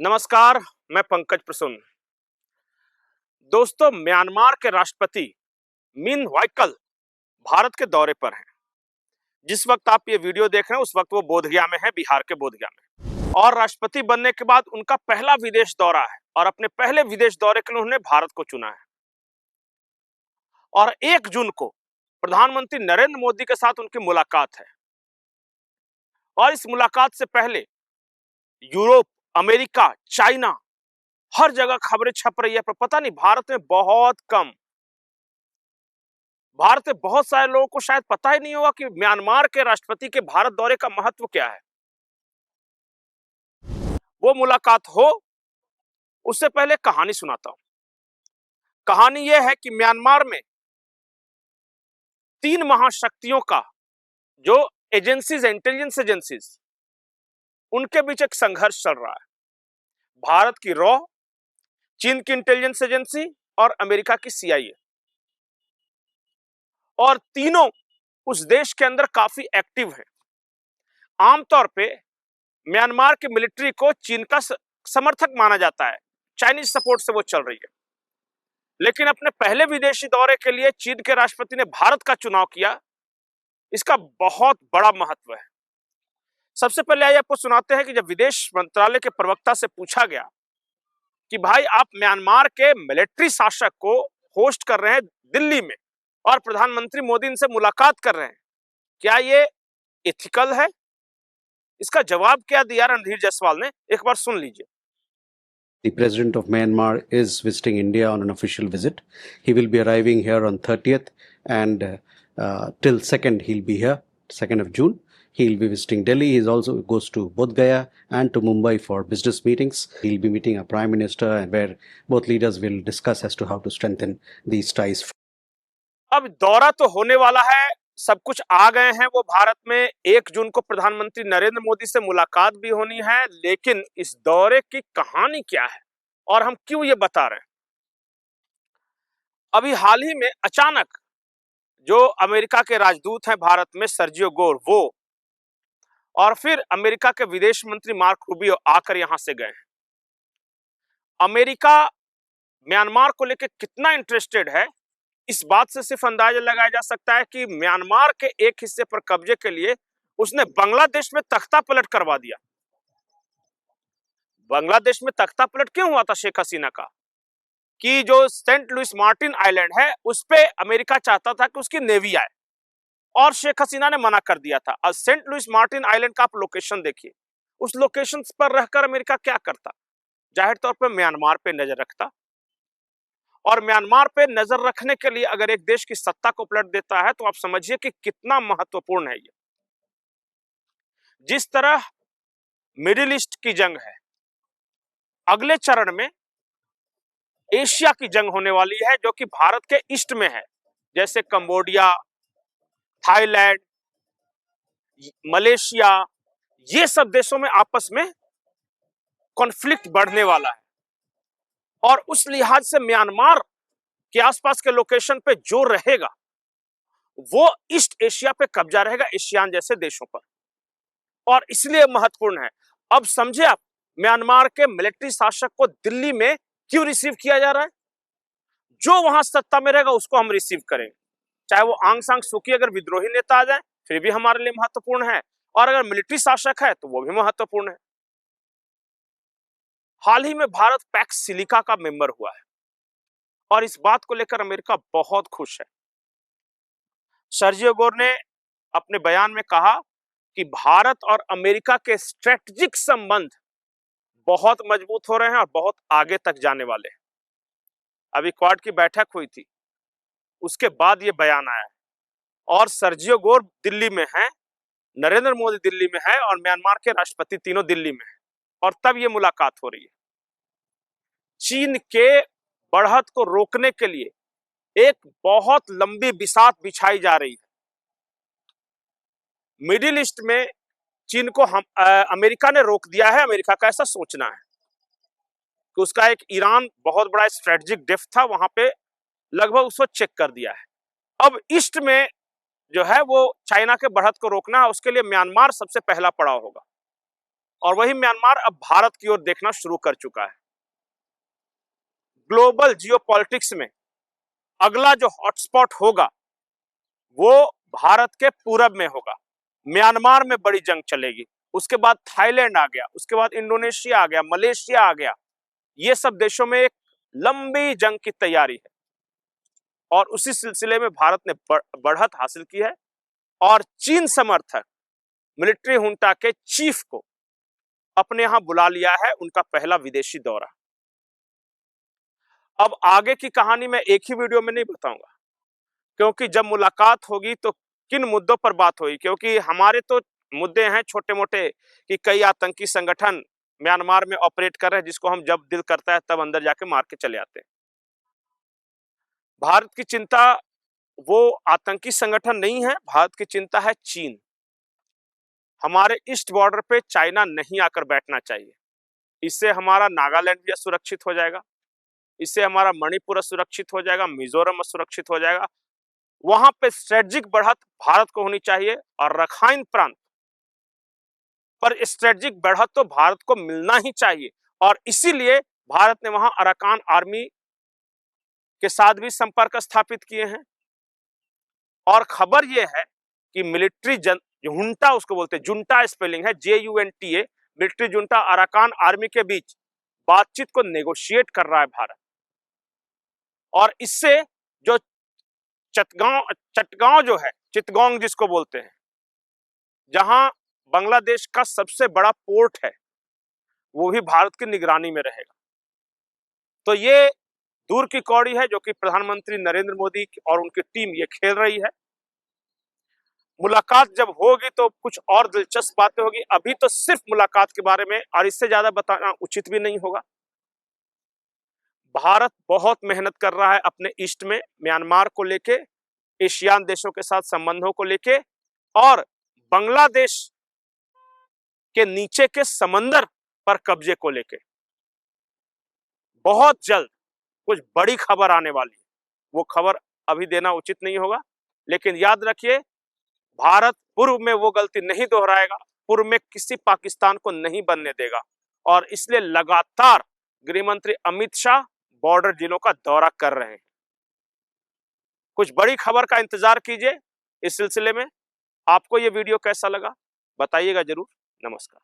नमस्कार, मैं पंकज प्रसून। दोस्तों, म्यांमार के राष्ट्रपति मिन वाइकल भारत के दौरे पर हैं। जिस वक्त आप ये वीडियो देख रहे हैं उस वक्त वो बोधगया में है, बिहार के बोधगया में। और राष्ट्रपति बनने के बाद उनका पहला विदेश दौरा है और अपने पहले विदेश दौरे के लिए उन्होंने भारत को चुना है। और 1 जून को प्रधानमंत्री नरेंद्र मोदी के साथ उनकी मुलाकात है। और इस मुलाकात से पहले यूरोप, अमेरिका, चाइना, हर जगह खबरें छप रही है, पर पता नहीं भारत में बहुत सारे लोगों को शायद पता ही नहीं होगा कि म्यांमार के राष्ट्रपति के भारत दौरे का महत्व क्या है। वो मुलाकात हो उससे पहले कहानी सुनाता हूं। कहानी यह है कि म्यांमार में 3 महाशक्तियों का जो एजेंसीज, इंटेलिजेंस एजेंसीज, उनके बीच एक संघर्ष चल रहा है। भारत की रॉ, चीन की इंटेलिजेंस एजेंसी और अमेरिका की CIA। और तीनों उस देश के अंदर काफी एक्टिव हैं। आमतौर पे म्यांमार की मिलिट्री को चीन का समर्थक माना जाता है, चाइनीज सपोर्ट से वो चल रही है। लेकिन अपने पहले विदेशी दौरे के लिए चीन के राष्ट्रपति ने भारत का चुनाव किया। इसका बहुत बड़ा महत्व है। सबसे पहले आइए आपको सुनाते हैं कि जब विदेश मंत्रालय के प्रवक्ता से पूछा गया कि भाई आप म्यांमार के मिलिट्री शासक को होस्ट कर रहे हैं दिल्ली में और प्रधानमंत्री मोदी इनसे मुलाकात कर रहे हैं, क्या ये एथिकल है? इसका जवाब क्या दिया रणधीर जायसवाल ने, एक बार सुन लीजिए। The President of Myanmar is visiting India on an official visit. He will be arriving here on 30th and till 2nd he'll be here, 2nd of June. He'll be visiting Delhi. He also goes to Bodh Gaya and to Mumbai for business meetings. He'll be meeting our Prime Minister and where both leaders will discuss as to how to strengthen these ties. अब दौरा तो होने वाला है, सब कुछ आ गए हैं वो भारत में। 1 जून को प्रधानमंत्री नरेंद्र मोदी से मुलाकात भी होनी है, लेकिन इस दौरे की कहानी क्या है और हम क्यों ये बता रहे हैं। अभी हाल ही में अचानक जो अमेरिका के राजदूत हैं भारत में, सर्जियो गोर, वो और फिर अमेरिका के विदेश मंत्री मार्को रूबियो आकर यहां से गए हैं। अमेरिका म्यांमार को लेकर कितना इंटरेस्टेड है, इस बात से सिर्फ अंदाजा लगाया जा सकता है कि म्यांमार के एक हिस्से पर कब्जे के लिए उसने बांग्लादेश में तख्ता पलट करवा दिया। बांग्लादेश में तख्ता पलट क्यों हुआ था शेख हसीना का, कि जो सेंट लुइस मार्टिन आइलैंड है उस पे अमेरिका चाहता था कि उसकी नेवी आए और शेख हसीना ने मना कर दिया था। अब सेंट लुइस मार्टिन आइलैंड का आप लोकेशन देखिए, उस लोकेशन पर रहकर अमेरिका क्या करता, जाहिर तौर पर म्यांमार पे नजर रखता। और म्यांमार पे नजर रखने के लिए अगर एक देश की सत्ता को पलट देता है तो आप समझिए कि कितना महत्वपूर्ण है ये। जिस तरह मिडिल ईस्ट की जंग है, अगले चरण में एशिया की जंग होने वाली है जो कि भारत के ईस्ट में है, जैसे कंबोडिया, थाईलैंड, मलेशिया, ये सब देशों में आपस में कॉन्फ्लिक्ट बढ़ने वाला है। और उस लिहाज से म्यांमार के आसपास के लोकेशन पे जो रहेगा वो ईस्ट एशिया पे कब्जा रहेगा, एशियान जैसे देशों पर, और इसलिए महत्वपूर्ण है। अब समझे आप, म्यांमार के मिलिट्री शासक को दिल्ली में क्यों रिसीव किया जा रहा है? जो वहां सत्ता में रहेगा उसको हम रिसीव करेंगे, चाहे वो आंग सांग सूकी अगर विद्रोही नेता आ जाए फिर भी हमारे लिए महत्वपूर्ण है, और अगर मिलिट्री शासक है तो वो भी महत्वपूर्ण है। हाल ही में भारत पैक्स सिलिका का मेंबर हुआ है और इस बात को लेकर अमेरिका बहुत खुश है। सर्जियो गोर ने अपने बयान में कहा कि भारत और अमेरिका के स्ट्रेटेजिक संबंध बहुत मजबूत हो रहे हैं और बहुत आगे तक जाने वाले हैं। अभी क्वाड की बैठक हुई थी, उसके बाद ये बयान आया है और सर्जियो गोर दिल्ली में है, नरेंद्र मोदी दिल्ली में है और म्यांमार के राष्ट्रपति तीनों दिल्ली में है, और तब ये मुलाकात हो रही है। चीन के बढ़त को रोकने के लिए एक बहुत लंबी बिसात बिछाई जा रही है। मिडिल ईस्ट में चीन को अमेरिका ने रोक दिया है। अमेरिका का ऐसा सोचना है कि उसका एक ईरान बहुत बड़ा स्ट्रेटेजिक डेप्थ था, वहां पे लगभग उसको चेक कर दिया है। अब ईस्ट में जो है वो चाइना के बढ़त को रोकना है, उसके लिए म्यांमार सबसे पहला पड़ाव होगा। और वही म्यांमार अब भारत की ओर देखना शुरू कर चुका है। ग्लोबल जियोपॉलिटिक्स में अगला जो हॉटस्पॉट होगा वो भारत के पूरब में होगा। म्यांमार में बड़ी जंग चलेगी, उसके बाद थाईलैंड आ गया, उसके बाद इंडोनेशिया आ गया, मलेशिया आ गया। ये सब देशों में एक लंबी जंग की तैयारी है और उसी सिलसिले में भारत ने बढ़त हासिल की है और चीन समर्थक मिलिट्री हुंटा के चीफ को अपने यहां बुला लिया है, उनका पहला विदेशी दौरा। अब आगे की कहानी मैं एक ही वीडियो में नहीं बताऊंगा, क्योंकि जब मुलाकात होगी तो किन मुद्दों पर बात होगी, क्योंकि हमारे तो मुद्दे हैं छोटे मोटे कि कई आतंकी संगठन म्यांमार में ऑपरेट कर रहे हैं, जिसको हम जब दिल करता है तब अंदर जाके मार के चले आते हैं। भारत की चिंता वो आतंकी संगठन नहीं है, भारत की चिंता है चीन। हमारे ईस्ट बॉर्डर पे चाइना नहीं आकर बैठना चाहिए। इससे हमारा नागालैंड भी असुरक्षित हो जाएगा, इससे हमारा मणिपुर असुरक्षित हो जाएगा, मिजोरम असुरक्षित हो जाएगा। वहां पे स्ट्रेटेजिक बढ़त भारत को होनी चाहिए और रखाइन प्रांत पर स्ट्रेटेजिक बढ़त तो भारत को मिलना ही चाहिए। और इसीलिए भारत ने वहां अराकान आर्मी के साथ भी संपर्क स्थापित किए हैं। और खबर यह है कि मिलिट्री जुंटा, उसको बोलते हैं जुंटा, स्पेलिंग है JUNTA, military junta Arakan army के बीच बातचीत को नेगोशिएट कर रहा है भारत। और इससे जो चटगांव जो है, चितगोंग जिसको बोलते हैं, जहां बांग्लादेश का सबसे बड़ा पोर्ट है, वो भी भारत की निगरानी में रहेगा। तो ये दूर की कौड़ी है जो कि प्रधानमंत्री नरेंद्र मोदी और उनकी टीम ये खेल रही है। मुलाकात जब होगी तो कुछ और दिलचस्प बातें होगी। अभी तो सिर्फ मुलाकात के बारे में, और इससे ज्यादा बताना उचित भी नहीं होगा। भारत बहुत मेहनत कर रहा है अपने ईस्ट में, म्यांमार को लेके, एशियान देशों के साथ संबंधों को लेके, और बांग्लादेश के नीचे के समंदर पर कब्जे को लेके। बहुत जल्द कुछ बड़ी खबर आने वाली है, वो खबर अभी देना उचित नहीं होगा, लेकिन याद रखिए भारत पूर्व में वो गलती नहीं दोहराएगा, पूर्व में किसी पाकिस्तान को नहीं बनने देगा। और इसलिए लगातार गृह मंत्री अमित शाह बॉर्डर जिलों का दौरा कर रहे हैं। कुछ बड़ी खबर का इंतजार कीजिए इस सिलसिले में। आपको ये वीडियो कैसा लगा बताइएगा जरूर। नमस्कार।